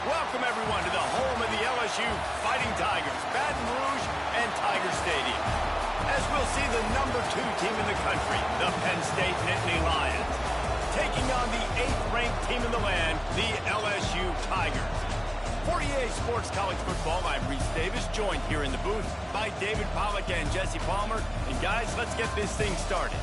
Welcome, everyone, to the home of the LSU Fighting Tigers, Baton Rouge and Tiger Stadium. As we'll see the #2 team in the country, the Penn State Nittany Lions, taking on the 8th-ranked team in the land, the LSU Tigers. For EA Sports College Football, I'm Reese Davis, joined here in the booth by David Pollack and Jesse Palmer. And guys, let's get this thing started.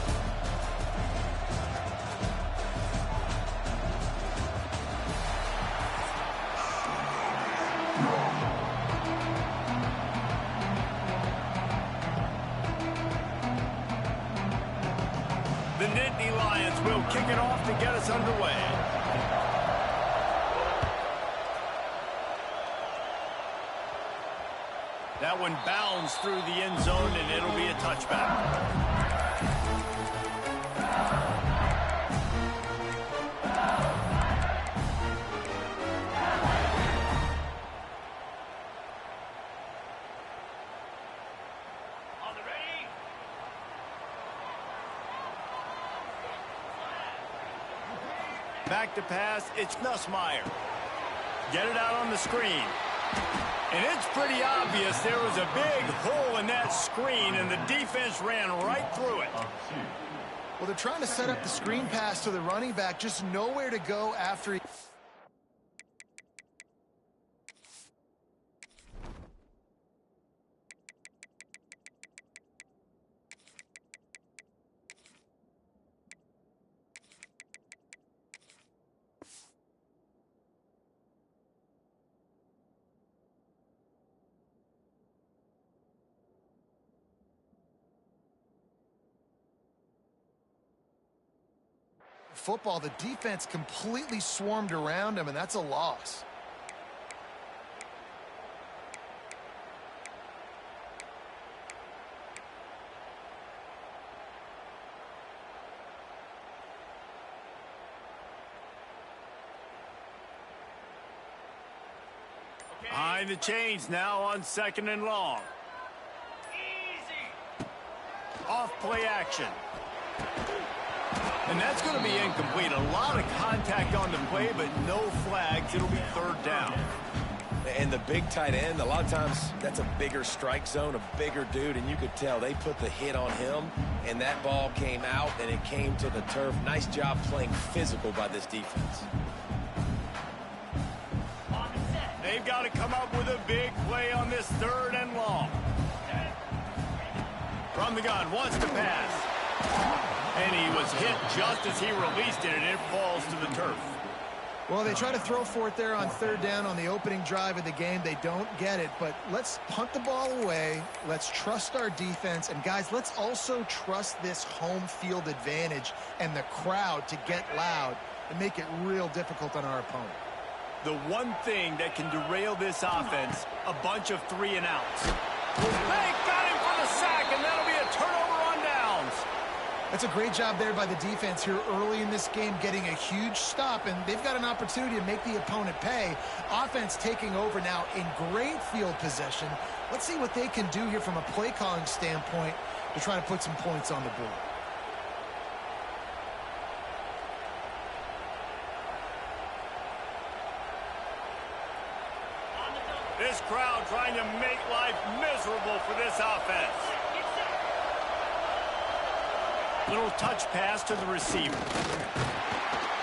The Nittany Lions will kick it off to get us underway. That one bounds through the end zone, and it'll be a touchback. Back to pass, it's Nussmeier. Get it out on the screen. And it's pretty obvious there was a big hole in that screen, and the defense ran right through it. Well, they're trying to set up the screen pass to the running back, just nowhere to go after he... Football, the defense completely swarmed around him, and that's a loss. Behind the chains now on 2nd and long. Easy. Off play action. And that's going to be incomplete. A lot of contact on the play, but no flags. It'll be 3rd down. And the big tight end, a lot of times that's a bigger strike zone, a bigger dude, and you could tell they put the hit on him, and that ball came out, and it came to the turf. Nice job playing physical by this defense. They've got to come up with a big play on this 3rd and long. From the gun, wants to pass. And he was hit just as he released it, and it falls to the turf. Well, they try to throw for it there on 3rd down on the opening drive of the game. They don't get it, but let's punt the ball away. Let's trust our defense. And, guys, let's also trust this home field advantage and the crowd to get loud and make it real difficult on our opponent. The one thing that can derail this offense, a bunch of 3-and-outs. They got him for the sack, and that'll be a turnover on downs. That's a great job there by the defense here early in this game, getting a huge stop, and they've got an opportunity to make the opponent pay. Offense taking over now in great field possession. Let's see what they can do here from a play calling standpoint to try to put some points on the board. This crowd trying to make life miserable for this offense. Little touch pass to the receiver.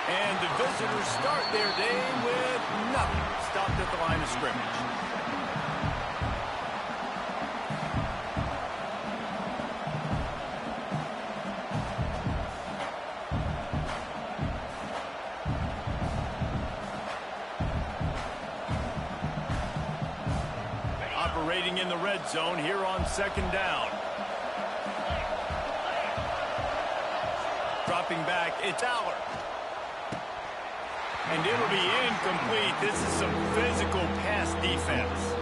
And the visitors start their day with nothing. Stopped at the line of scrimmage. Operating in the red zone here on 2nd down. Dropping back, it's Aller. And it'll be incomplete. This is some physical pass defense.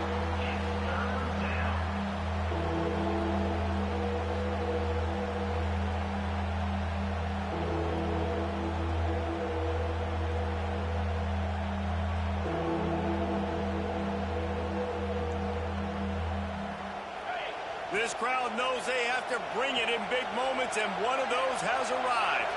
This crowd knows they have to bring it in big moments, and one of those has arrived.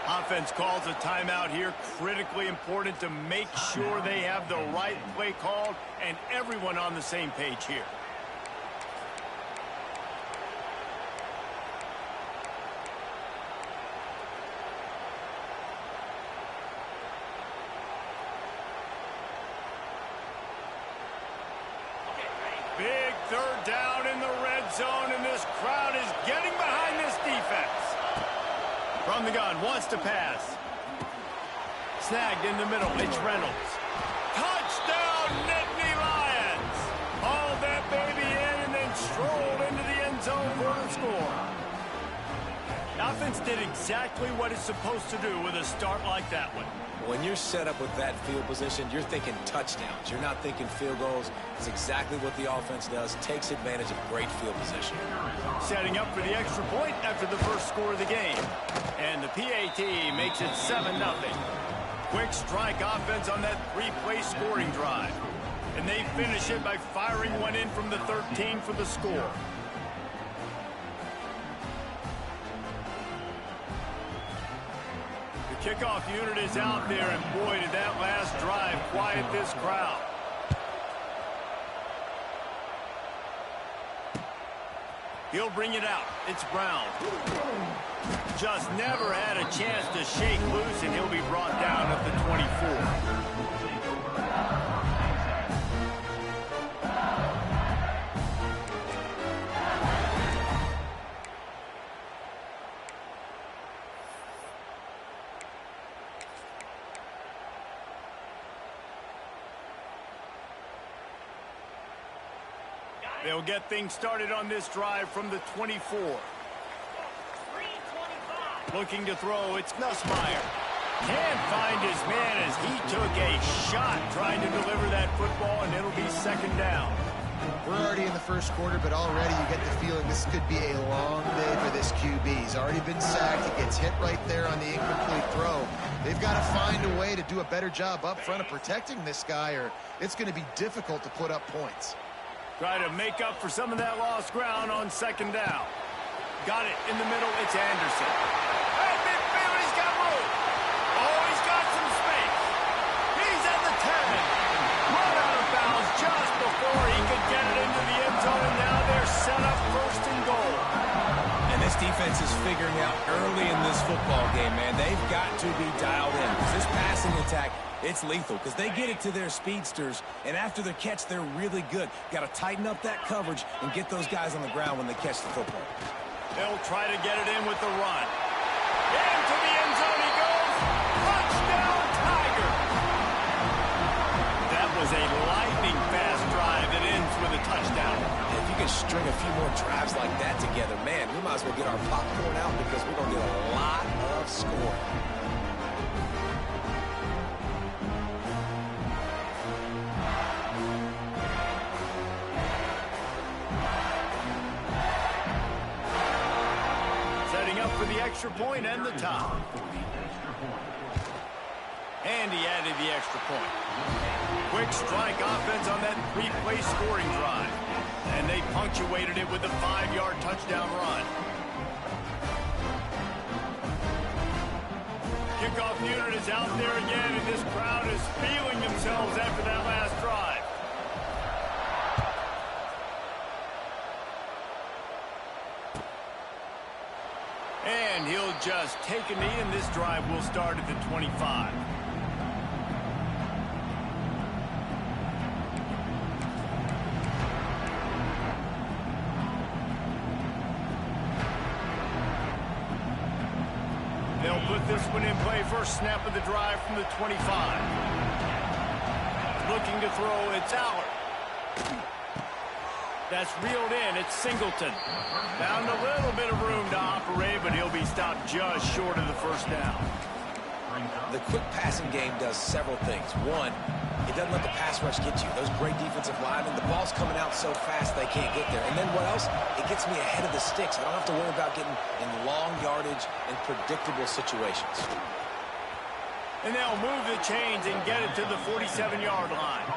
Offense calls a timeout here. Critically important to make sure they have the right play called and everyone on the same page here. Big third down in the red zone, and this crowd is getting behind this defense. From the gun, wants to pass. Snagged in the middle, it's Reynolds. Touchdown, Nittany Lions! Hauled that baby in and then strolled into the end zone for the score. The offense did exactly what it's supposed to do with a start like that one. When you're set up with that field position, you're thinking touchdowns. You're not thinking field goals. It's exactly what the offense does. Takes advantage of great field position. Setting up for the extra point after the first score of the game. And the PAT makes it 7-0. Quick strike offense on that three-play scoring drive. And they finish it by firing one in from the 13 for the score. Kickoff unit is out there, and boy, did that last drive quiet this crowd. He'll bring it out. It's Brown. Just never had a chance to shake loose, and he'll be brought down at the 24. They'll get things started on this drive from the 24. Looking to throw, it's Nussmeier. Can't find his man as he took a shot trying to deliver that football, and it'll be second down. We're already in the first quarter, but already you get the feeling this could be a long day for this QB. He's already been sacked. He gets hit right there on the incomplete throw. They've got to find a way to do a better job up front of protecting this guy, or it's going to be difficult to put up points. Try to make up for some of that lost ground on second down. Got it in the middle. It's Anderson. Hey, midfield, he's got room. Oh, he's got some space. He's at the 10. Run out of bounds just before he could get it into the end zone, and now they're set up first and goal. And this defense is figuring out early in this football game, man. They've got to be dialed in, because this passing attack, it's lethal, because they get it to their speedsters, and after the catch, they're really good. Got to tighten up that coverage and get those guys on the ground when they catch the football. They'll try to get it in with the run. Into the end zone he goes. Touchdown, Tiger. That was a lightning-fast drive that ends with a touchdown. If you can string a few more drives like that together, man, we might as well get our popcorn out, because we're going to get a lot of scoring. For the extra point and the top. And he added the extra point. Quick strike offense on that three-play scoring drive. And they punctuated it with a 5-yard touchdown run. Kickoff unit is out there again, and this crowd is feeling themselves after that last drive. And he'll just take a knee, and this drive will start at the 25. They'll put this one in play. First snap of the drive from the 25. Looking to throw, it's Allard. That's reeled in. It's Singleton. Found a little bit of room to operate, but he'll be stopped just short of the first down. The quick passing game does several things. One, it doesn't let the pass rush get you. Those great defensive linemen, the ball's coming out so fast they can't get there. And then what else? It gets me ahead of the sticks. I don't have to worry about getting in long yardage and predictable situations. And they'll move the chains and get it to the 47-yard line.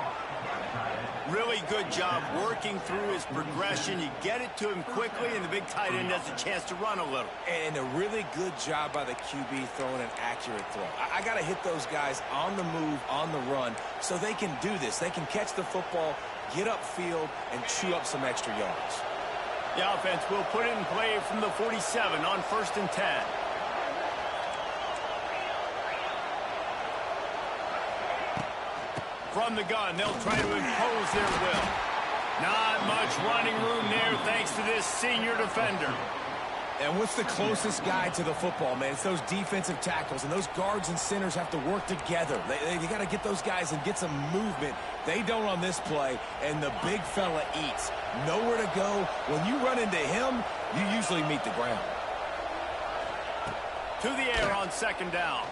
Really good job working through his progression. You get it to him quickly, and the big tight end has a chance to run a little. And a really good job by the QB throwing an accurate throw. I got to hit those guys on the move, on the run, so they can do this. They can catch the football, get upfield, and chew up some extra yards. The offense will put it in play from the 47 on 1st and 10. From the gun, they'll try to impose their will. Not much running room there thanks to this senior defender. And what's the closest guy to the football, man? It's those defensive tackles, and those guards and centers have to work together. They got to get those guys and get some movement. They don't on this play, and the big fella eats. Nowhere to go. When you run into him, you usually meet the ground. To the air on 2nd down.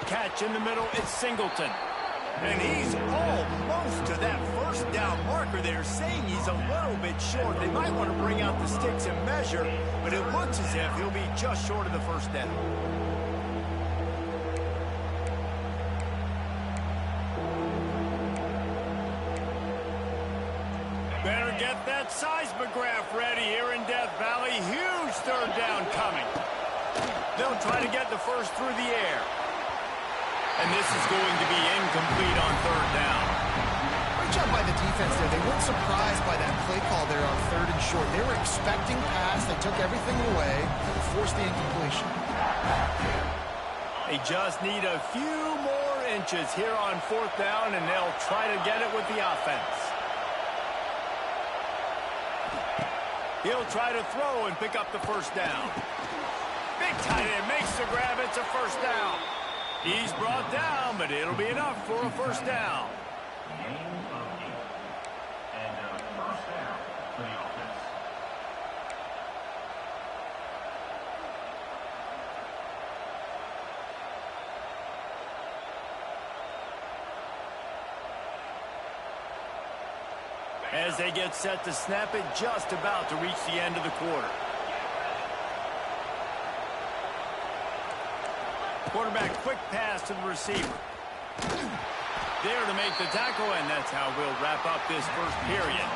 Catch in the middle, it's Singleton. And he's almost to that 1st down marker there, saying he's a little bit short. They might want to bring out the sticks and measure, but it looks as if he'll be just short of the 1st down. Better get that seismograph ready here in Death Valley. Huge 3rd down coming. They'll try to get the first through the air. And this is going to be incomplete on 3rd down. Great job by the defense there. They weren't surprised by that play call there on 3rd and short. They were expecting pass. They took everything away and forced the incompletion. They just need a few more inches here on 4th down, and they'll try to get it with the offense. He'll try to throw and pick up the 1st down. Big tight end makes the grab. It's a 1st down. He's brought down, but it'll be enough for a 1st down. As they get set to snap it, just about to reach the end of the quarter. Quarterback, quick pass to the receiver. There to make the tackle, and that's how we'll wrap up this 1st period.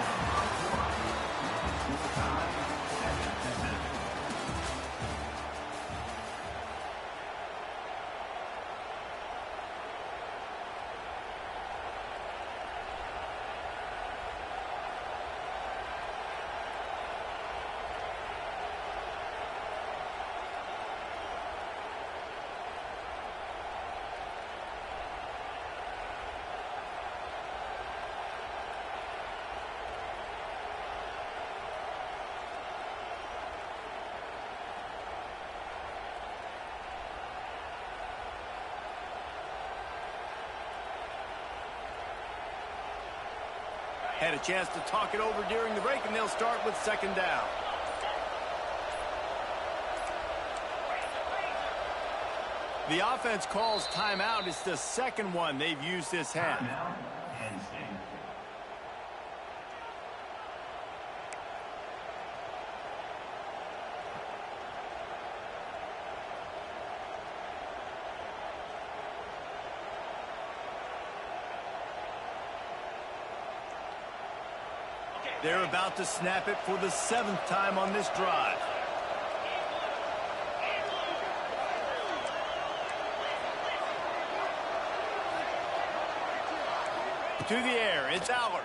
Had a chance to talk it over during the break, and they'll start with 2nd down. The offense calls timeout. It's the 2nd one they've used this half. They're about to snap it for the 7th time on this drive. To the air, it's Aller.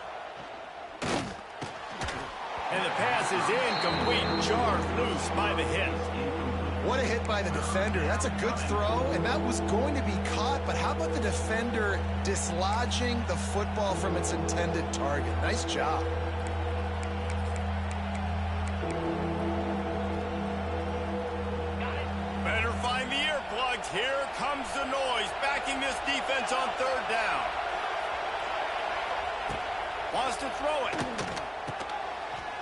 And the pass is incomplete, jarred loose by the hit. What a hit by the defender. That's a good throw, and that was going to be caught, but how about the defender dislodging the football from its intended target? Nice job. Better find the earplugs. Here comes the noise, backing this defense on 3rd down. Wants to throw it.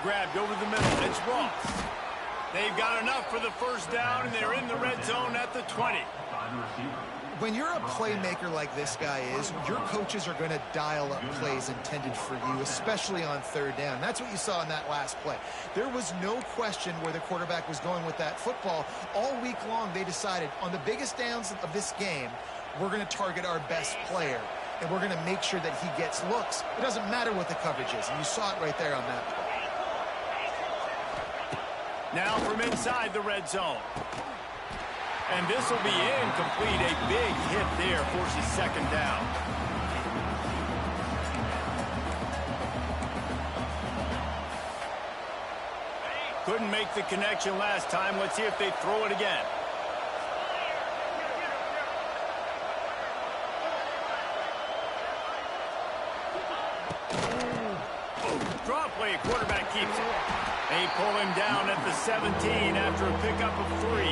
Grabbed over the middle. It's Ross. They've got enough for the 1st down, and they're in the red zone at the 20. When you're a playmaker like this guy is, your coaches are going to dial up plays intended for you, especially on 3rd down. That's what you saw in that last play. There was no question where the quarterback was going with that football. All week long, they decided on the biggest downs of this game, we're going to target our best player. and we're going to make sure that he gets looks. It doesn't matter what the coverage is, and you saw it right there on that play. Now from inside the red zone. And this will be incomplete. A big hit there forces second down. Couldn't make the connection last time. Let's see if they throw it again. Draw play, quarterback keeps it. They pull him down at the 17 after a pickup of 3.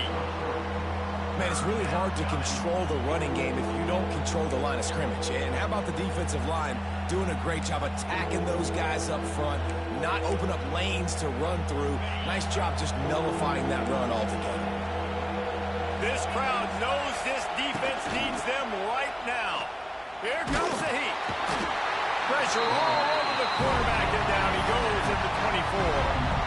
Man, it's really hard to control the running game if you don't control the line of scrimmage. And how about the defensive line doing a great job attacking those guys up front, not open up lanes to run through. Nice job just nullifying that run altogether. This crowd knows this defense needs them right now. Here comes the heat. Pressure all over the quarterback, and down he goes at the 24.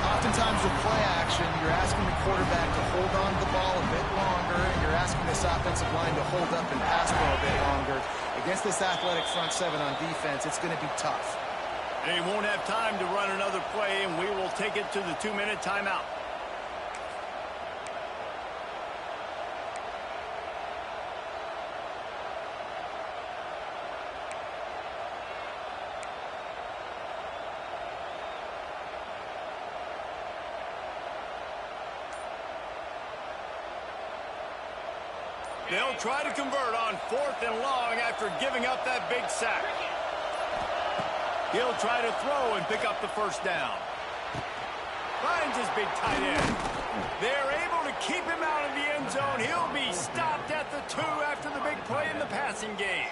Oftentimes with play action, you're asking the quarterback to hold on to the ball a bit longer, and you're asking this offensive line to hold up and pass for a bit longer. Against this athletic front seven on defense, it's going to be tough. They won't have time to run another play, and we will take it to the 2-minute timeout. They'll try to convert on 4th and long after giving up that big sack. He'll try to throw and pick up the first down. Finds his big tight end. They're able to keep him out of the end zone. He'll be stopped at the 2 after the big play in the passing game.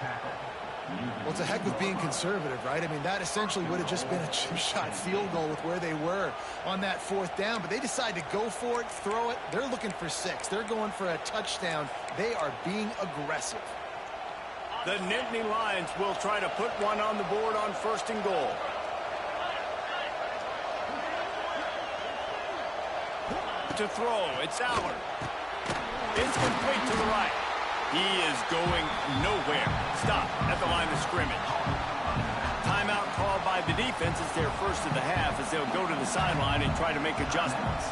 Well, it's a heck of being conservative, right? I mean, that essentially would have just been a chip-shot field goal with where they were on that 4th down. But they decide to go for it, throw it. They're looking for 6. They're going for a touchdown. They are being aggressive. The Nittany Lions will try to put one on the board on 1st and goal. To throw, it's Allard. It's complete to the right. He is going nowhere. Stop at the line of scrimmage. Timeout called by the defense. It's their first of the half as they'll go to the sideline and try to make adjustments.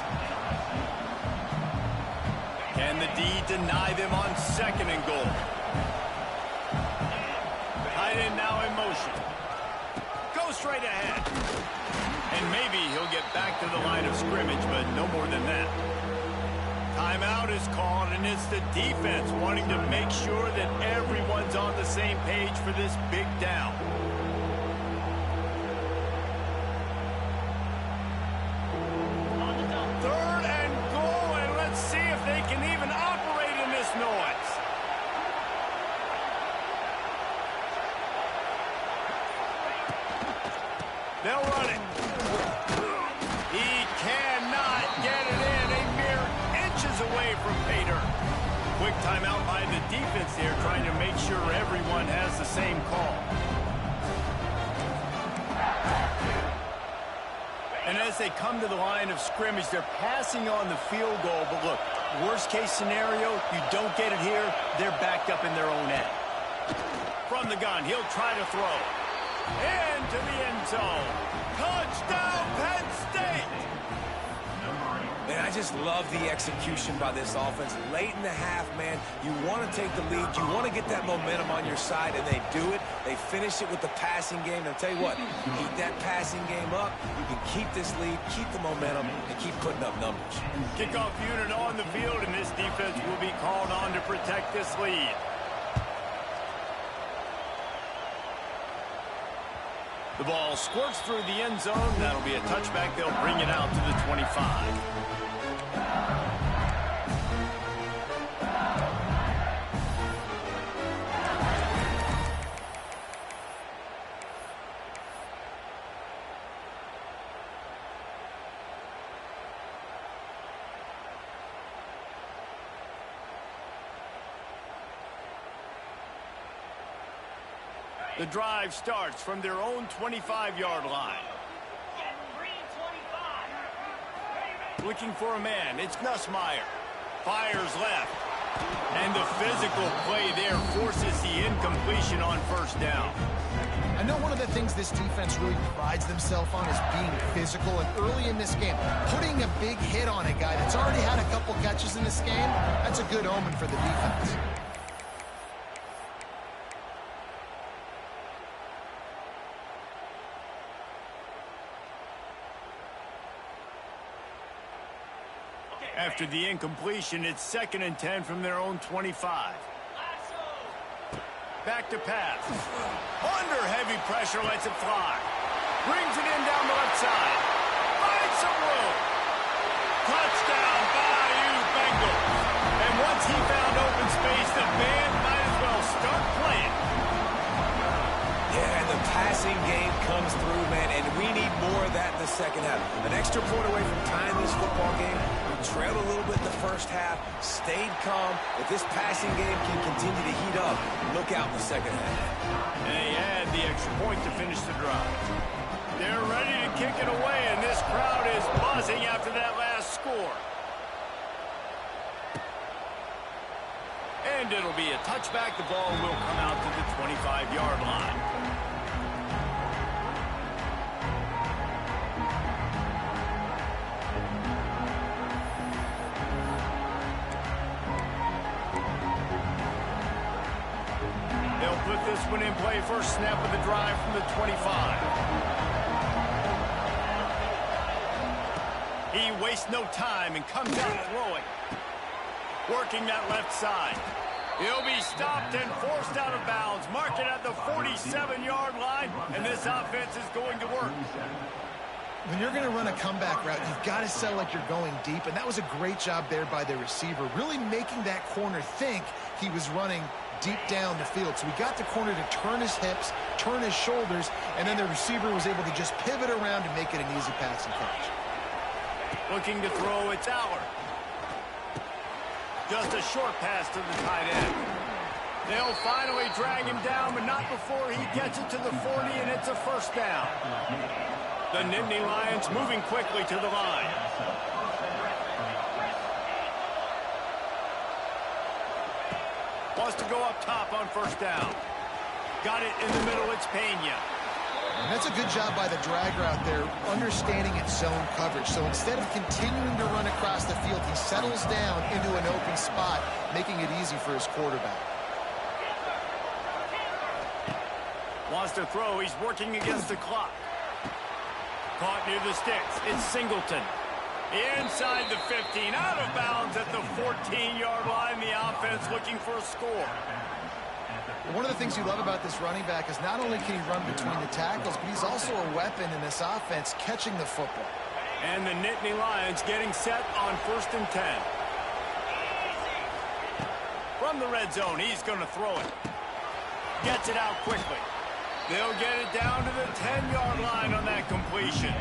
Can the D deny them on 2nd and goal? Tight end now in motion. Go straight ahead. And maybe he'll get back to the line of scrimmage, but no more than that. Timeout is called, and it's the defense wanting to make sure that everyone's on the same page for this big down. Third and goal, and let's see if they can even operate in this noise. They'll run it. He cannot get it in. A mere inches away from pay dirt. Quick timeout by the defense there, trying to make sure everyone has the same call. And as they come to the line of scrimmage, they're passing on the field goal. But look, worst case scenario, you don't get it here, they're backed up in their own end. From the gun, he'll try to throw. Into the end zone. Touchdown, Penn State! Man, I just love the execution by this offense. Late in the half, man, you want to take the lead. You want to get that momentum on your side, and they do it. They finish it with the passing game. And I'll tell you what, keep that passing game up. You can keep this lead, keep the momentum, and keep putting up numbers. Kickoff unit on the field, and this defense will be called on to protect this lead. The ball squirts through the end zone. That'll be a touchback. They'll bring it out to the 25. The drive starts from their own 25-yard line. Looking for a man. It's Nussmeier. Fires left. And the physical play there forces the incompletion on first down. I know one of the things this defense really prides themselves on is being physical, and early in this game, putting a big hit on a guy that's already had a couple catches in this game, that's a good omen for the defense. After the incompletion, it's 2nd and 10 from their own 25. Back to pass. Under heavy pressure, lets it fly. Brings it in down the left side. Finds some room. Touchdown, Bayou Bengals. And once he found open space, the band might as well start playing. Yeah, and the passing game comes through, man, and we need more of that in the second half. An extra point away from tying this football game. We trailed a little bit in the first half, stayed calm. If this passing game can continue to heat up, look out in the second half. And they add the extra point to finish the drive. They're ready to kick it away, and this crowd is buzzing after that last score. And it'll be a touchback. The ball will come out to the 25-yard line. They'll put this one in play. First snap of the drive from the 25. He wastes no time and comes out throwing. Working that left side. He'll be stopped and forced out of bounds. Mark it at the 47-yard line, and this offense is going to work. When you're going to run a comeback route, you've got to sell like you're going deep, and that was a great job there by the receiver, really making that corner think he was running deep down the field. So we got the corner to turn his hips, turn his shoulders, and then the receiver was able to just pivot around and make it an easy pass and catch. Looking to throw, it's Allard. Just a short pass to the tight end. They'll finally drag him down, but not before he gets it to the 40, and it's a first down. The Nittany Lions moving quickly to the line. Wants to go up top on first down. Got it in the middle, it's Pena. And that's a good job by the drag route there, understanding its zone coverage. So instead of continuing to run across the field, he settles down into an open spot, making it easy for his quarterback. Wants to throw, he's working against the clock. Caught near the sticks, it's Singleton. Inside the 15, out of bounds at the 14-yard line. The offense looking for a score. One of the things you love about this running back is not only can he run between the tackles, but he's also a weapon in this offense catching the football. And the Nittany Lions getting set on 1st and 10. From the red zone, he's going to throw it. Gets it out quickly. They'll get it down to the 10-yard line on that completion.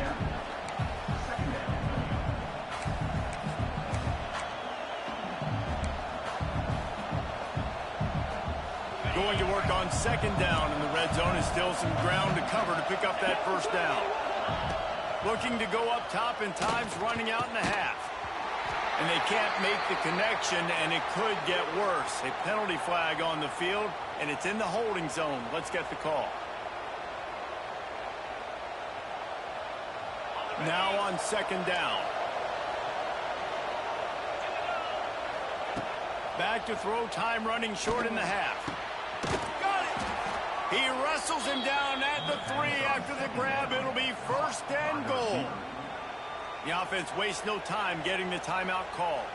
Going to work on 2nd down, and the red zone is still some ground to cover to pick up that first down. Looking to go up top, and time's running out in the half. And they can't make the connection, and it could get worse. A penalty flag on the field, and it's in the holding zone. Let's get the call. Now on 2nd down. Back to throw, time running short in the half. Got it! He wrestles him down at the 3 after the grab. It'll be 1st and goal. The offense wastes no time getting the timeout call.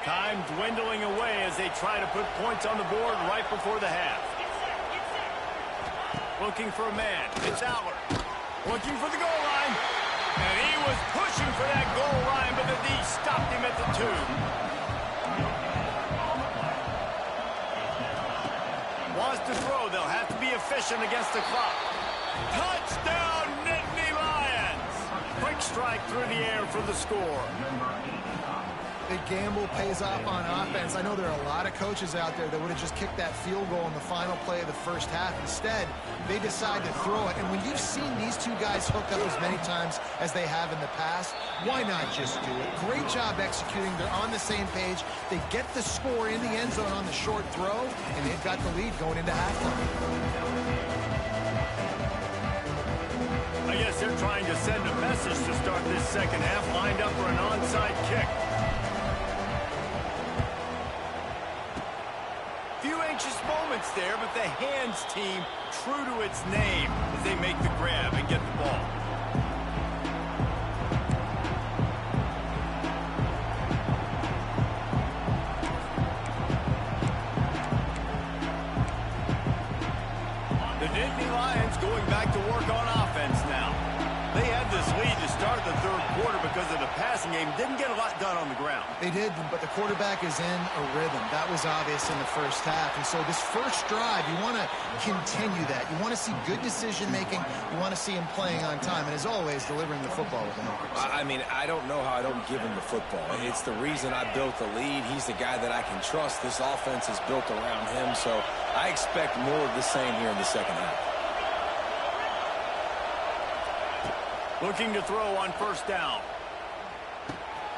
Time dwindling away as they try to put points on the board right before the half. Looking for a man. It's Allard. Looking for the goal line. And he was pushing for that goal line, but the D stopped him at the 2. Wants to throw. They'll have to be efficient against the clock. Touchdown, Nittany Lions! Quick strike through the air for the score. The gamble pays off on offense. I know there are a lot of coaches out there that would have just kicked that field goal in the final play of the first half. Instead, they decide to throw it. And when you've seen these two guys hook up as many times as they have in the past, why not just do it? Great job executing. They're on the same page. They get the score in the end zone on the short throw, and they've got the lead going into halftime. I guess they're trying to send a message to start this second half, lined up for an onside kick. Few anxious moments there, but the hands team true to its name as they make the grab and get the ball. The Nittany Lions going back to work on offense now. They had this lead to start the third quarter because of the passing game. Didn't get a lot done on the ground. They did, but the quarterback is in a rhythm. That was obvious in the first half. And so this first drive, you want to continue that. You want to see good decision-making. You want to see him playing on time. And as always, delivering the football with the numbers. I mean, I don't know how I don't give him the football. It's the reason I built the lead. He's the guy that I can trust. This offense is built around him. So I expect more of the same here in the second half. Looking to throw on first down.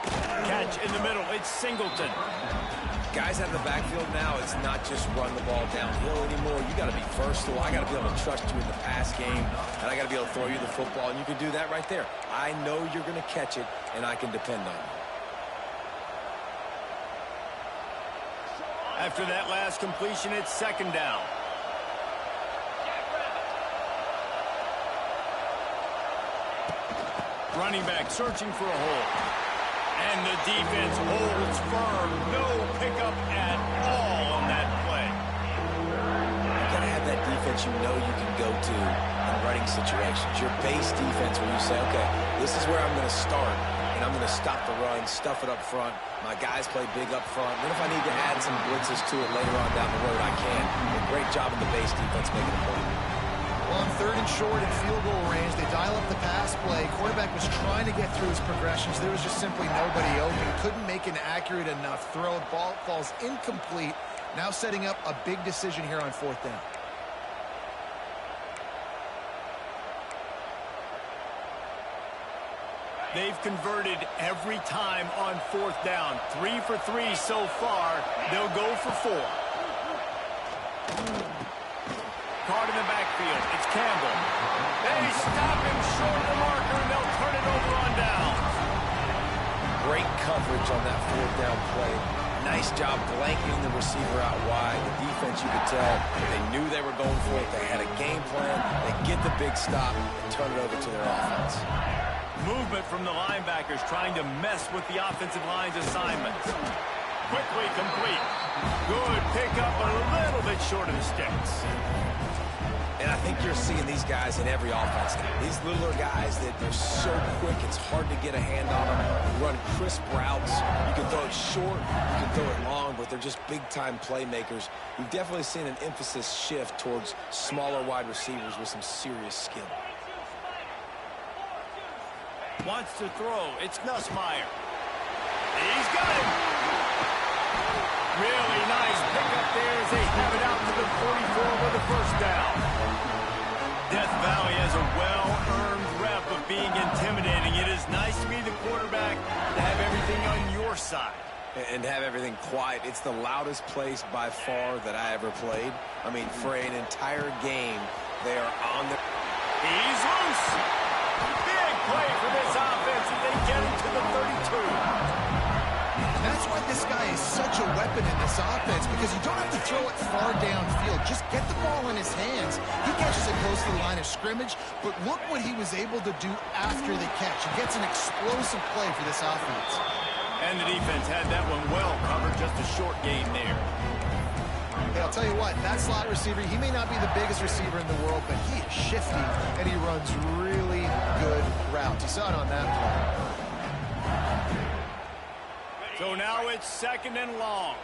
Catch in the middle. It's Singleton. Guys out of the backfield now, it's not just run the ball downhill anymore. You got to be versatile. I got to be able to trust you in the pass game, and I got to be able to throw you the football, and you can do that right there. I know you're going to catch it, and I can depend on you. After that last completion, it's second down. Running back searching for a hole. And the defense holds firm. No pickup at all on that play. You got to have that defense you know you can go to in running situations. Your base defense where you say, okay, this is where I'm going to start, and I'm going to stop the run, stuff it up front. My guys play big up front. Then if I need to add some blitzes to it later on down the road, I can. A great job in the base defense making a play. On third and short and field goal range, they dial up the pass play. Quarterback was trying to get through his progressions. There was just simply nobody open. Couldn't make an accurate enough throw. The ball falls incomplete. Now setting up a big decision here on fourth down. They've converted every time on fourth down. 3 for 3 so far. They'll go for 4. Caught in the backfield. It's Campbell. They stop him short of the marker, and they'll turn it over on down. Great coverage on that fourth down play. Nice job blanketing the receiver out wide. The defense, you could tell, they knew they were going for it. They had a game plan. They get the big stop and turn it over to their offense. Movement from the linebackers trying to mess with the offensive line's assignments. Quickly complete. Good pickup, but a little bit short of the sticks. And I think you're seeing these guys in every offense now. These littler guys that they're so quick, it's hard to get a hand on them. They run crisp routes. You can throw it short, you can throw it long, but they're just big-time playmakers. You've definitely seen an emphasis shift towards smaller wide receivers with some serious skill. Wants to throw. It's Nussmeier. He's got it. Really nice pickup there as they have it out to the 44 with the first down. Death Valley has a well-earned rep of being intimidating. It is nice to be the quarterback, to have everything on your side. And have everything quiet. It's the loudest place by far that I ever played. I mean, for an entire game, they are on the... He's loose. Big play for this offense as they get him to the 32. That's why this guy is such a weapon in this offense, because you don't have to throw it far downfield. Just get the ball in his hands. He catches it close to the line of scrimmage, but look what he was able to do after the catch. He gets an explosive play for this offense. And the defense had that one well covered, just a short gain there. Hey, I'll tell you what, that slot receiver, he may not be the biggest receiver in the world, but he is shifty, and he runs really good routes. You saw it on that play. So now it's second and long.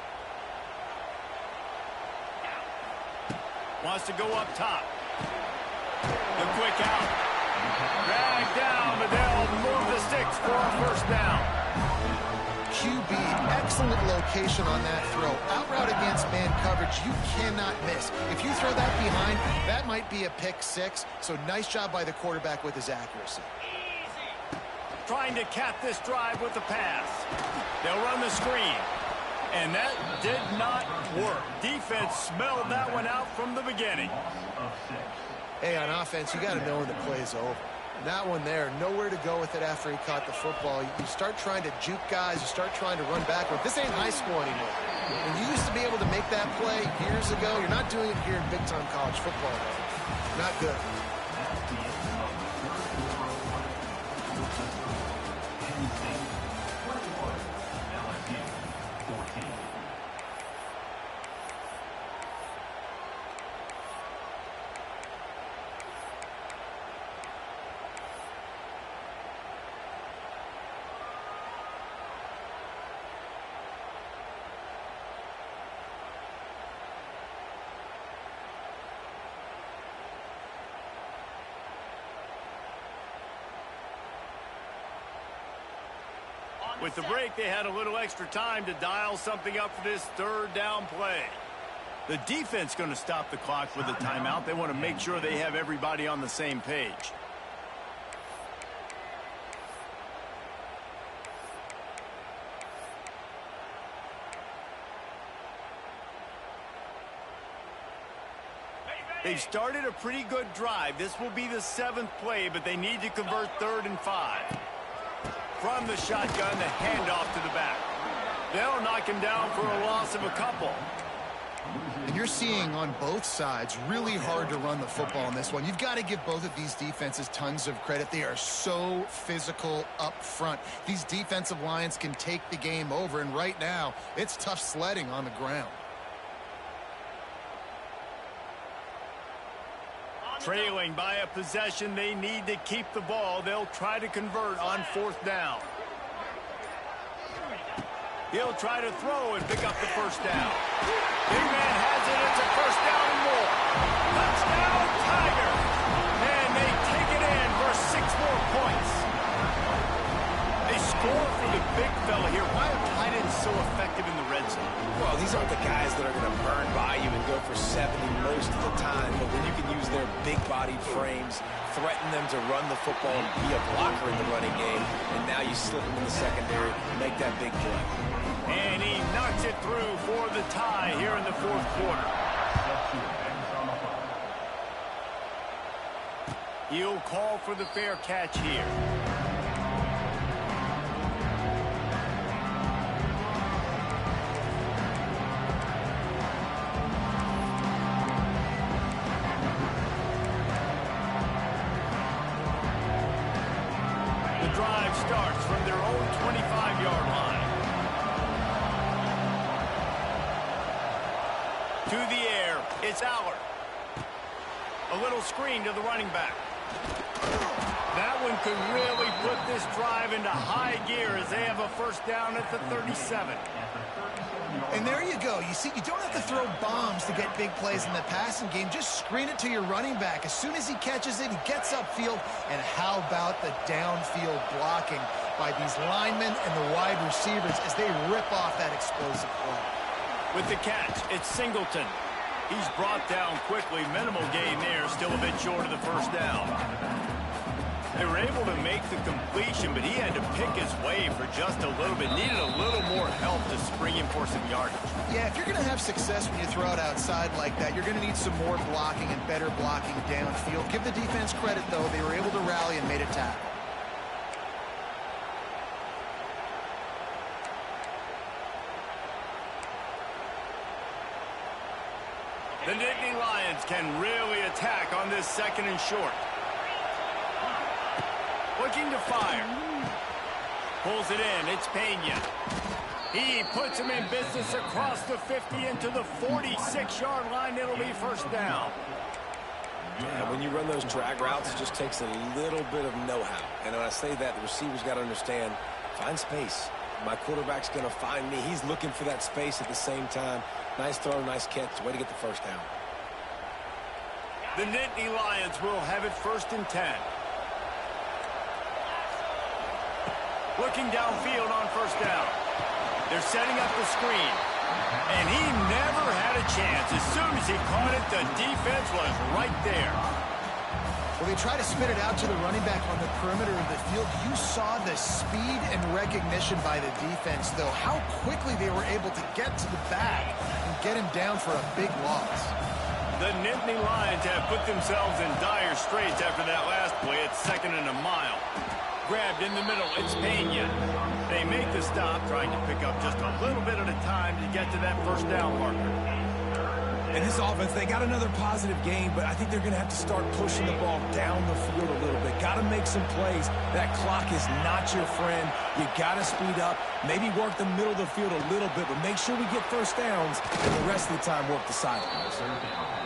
Wants to go up top. The quick out. Drag down, but they'll move the sticks for a first down. QB, excellent location on that throw. Out route against man coverage, you cannot miss. If you throw that behind, that might be a pick six. So nice job by the quarterback with his accuracy. Trying to cap this drive with the pass. They'll run the screen. And that did not work. Defense smelled that one out from the beginning. Hey, on offense, you got to know when the play's over. That one there, nowhere to go with it after he caught the football. You start trying to juke guys. You start trying to run backward. This ain't high school anymore. When you used to be able to make that play years ago, you're not doing it here in big-time college football, though. Not good. With the break, they had a little extra time to dial something up for this third down play. The defense going to stop the clock with a timeout. They want to make sure they have everybody on the same page. They've started a pretty good drive. This will be the 7th play, but they need to convert 3rd and 5. From the shotgun, the handoff to the back. They'll knock him down for a loss of a couple. And you're seeing on both sides really hard to run the football in this one. You've got to give both of these defenses tons of credit. They are so physical up front. These defensive lines can take the game over, and right now, it's tough sledding on the ground. Trailing by a possession, they need to keep the ball. They'll try to convert on 4th down. He'll try to throw and pick up the first down. Big man has it. It's a first down and more. Touchdown, Tigers. And they take it in for 6 more points. They score for the big fella here. Why are tight ends so effective in the red zone? Well, these aren't the guys that are going to burn by you and go for 70 most of the time, but when you can use their big-bodied frames, threaten them to run the football and be a blocker in the running game, and now you slip them in the secondary, make that big play. And he knocks it through for the tie here in the 4th quarter. He'll call for the fair catch here. The drive starts from their own 25-yard line. To the air, it's Allard. A little screen to the running back. That one could really put this drive into high gear as they have a first down at the 37. And there you go. You see, you don't have to throw bombs to get big plays in the passing game. Just screen it to your running back. As soon as he catches it, he gets upfield. And how about the downfield blocking by these linemen and the wide receivers as they rip off that explosive play. With the catch, it's Singleton. He's brought down quickly. Minimal gain there, still a bit short of the first down. They were able to make the completion, but he had to pick his way for just a little bit. Needed a little more help to spring him for some yardage. Yeah, if you're going to have success when you throw it outside like that, you're going to need some more blocking and better blocking downfield. Give the defense credit, though. They were able to rally and made a tackle. The Nittany Lions can really attack on this 2nd and short. Looking to fire. Pulls it in. It's Pena. He puts him in business across the 50 into the 46-yard line. It'll be first down. Yeah, when you run those drag routes, it just takes a little bit of know-how. And when I say that, the receiver's got to understand, find space. My quarterback's going to find me. He's looking for that space at the same time. Nice throw, nice catch. Way to get the first down. The Nittany Lions will have it 1st and 10. Looking downfield on first down. They're setting up the screen. And he never had a chance. As soon as he caught it, the defense was right there. Well, they try to spit it out to the running back on the perimeter of the field. You saw the speed and recognition by the defense, though. How quickly they were able to get to the back and get him down for a big loss. The Nittany Lions have put themselves in dire straits after that last play. It's 2nd and a mile. Grabbed in the middle. It's Pena. They make the stop, trying to pick up just a little bit at a time to get to that first down marker. And this offense, they got another positive game, but I think they're going to have to start pushing the ball down the field a little bit. Got to make some plays. That clock is not your friend. You got to speed up, maybe work the middle of the field a little bit, but make sure we get first downs, and the rest of the time work the sidelines.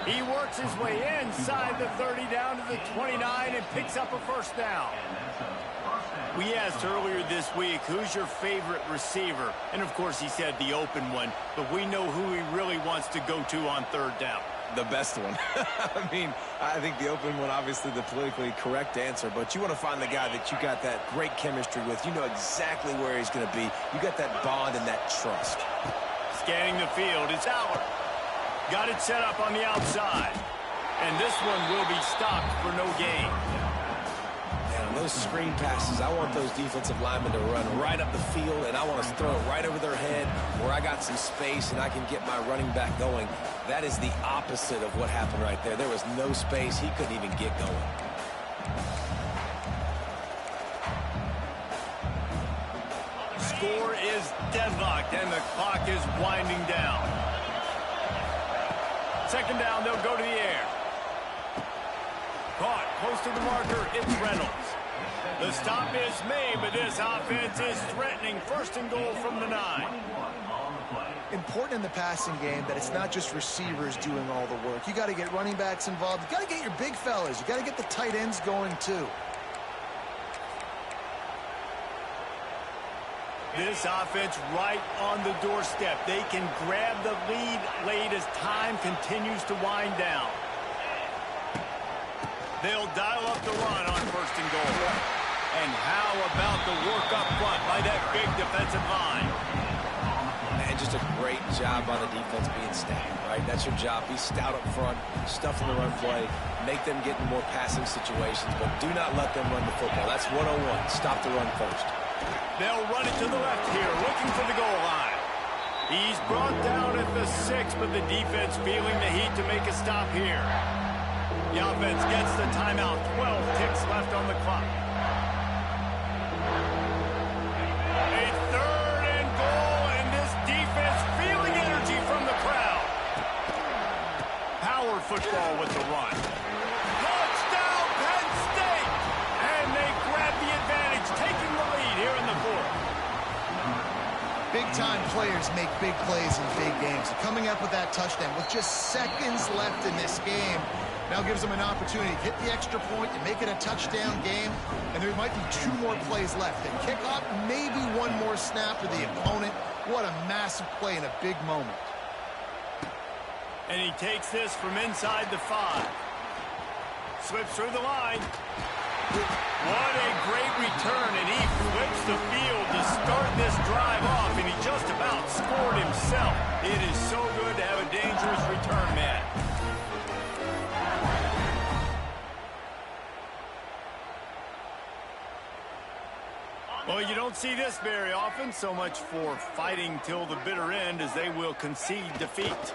He works his way inside the 30 down to the 29 and picks up a first down. We asked earlier this week, who's your favorite receiver? And, of course, he said the open one, but we know who he really wants to go to on 3rd down. The best one. I mean, I think the open one, obviously the politically correct answer, but you want to find the guy that you got that great chemistry with. You know exactly where he's going to be. You got that bond and that trust. Scanning the field, it's Howard. Got it set up on the outside. And this one will be stopped for no gain. And those screen passes, I want those defensive linemen to run right up the field, and I want to throw it right over their head where I got some space and I can get my running back going. That is the opposite of what happened right there. There was no space. He couldn't even get going. Score is deadlocked, and the clock is winding down. 2nd down, they'll go to the air. Caught close to the marker, it's Reynolds. The stop is made, but this offense is threatening 1st and goal from the 9. Important in the passing game that it's not just receivers doing all the work. You got to get running backs involved. You got to get your big fellas. You got to get the tight ends going too. This offense right on the doorstep. They can grab the lead late as time continues to wind down. They'll dial up the run on 1st and goal. And how about the work up front by that big defensive line? And just a great job by the defense being stout, right? That's your job. Be stout up front, stuff in the run play, make them get in more passing situations, but do not let them run the football. That's 101. Stop the run first. They'll run it to the left here, looking for the goal line. He's brought down at the 6, but the defense feeling the heat to make a stop here. The offense gets the timeout. 12 ticks left on the clock. A 3rd and goal, and this defense feeling energy from the crowd. Power football with the run. Touchdown, Penn State! And they grab the advantage, taking the lead here in the 4th. Big-time players make big plays in big games. And coming up with that touchdown with just seconds left in this game now gives them an opportunity to hit the extra point and make it a touchdown game. And there might be 2 more plays left. They kick off, maybe 1 more snap for the opponent. What a massive play in a big moment. And he takes this from inside the 5. Slips through the line. What a great return, and he flips the field to start this drive off, and he just about scored himself. It is so good to have a dangerous return man. Well, you don't see this very often. So much for fighting till the bitter end, as they will concede defeat.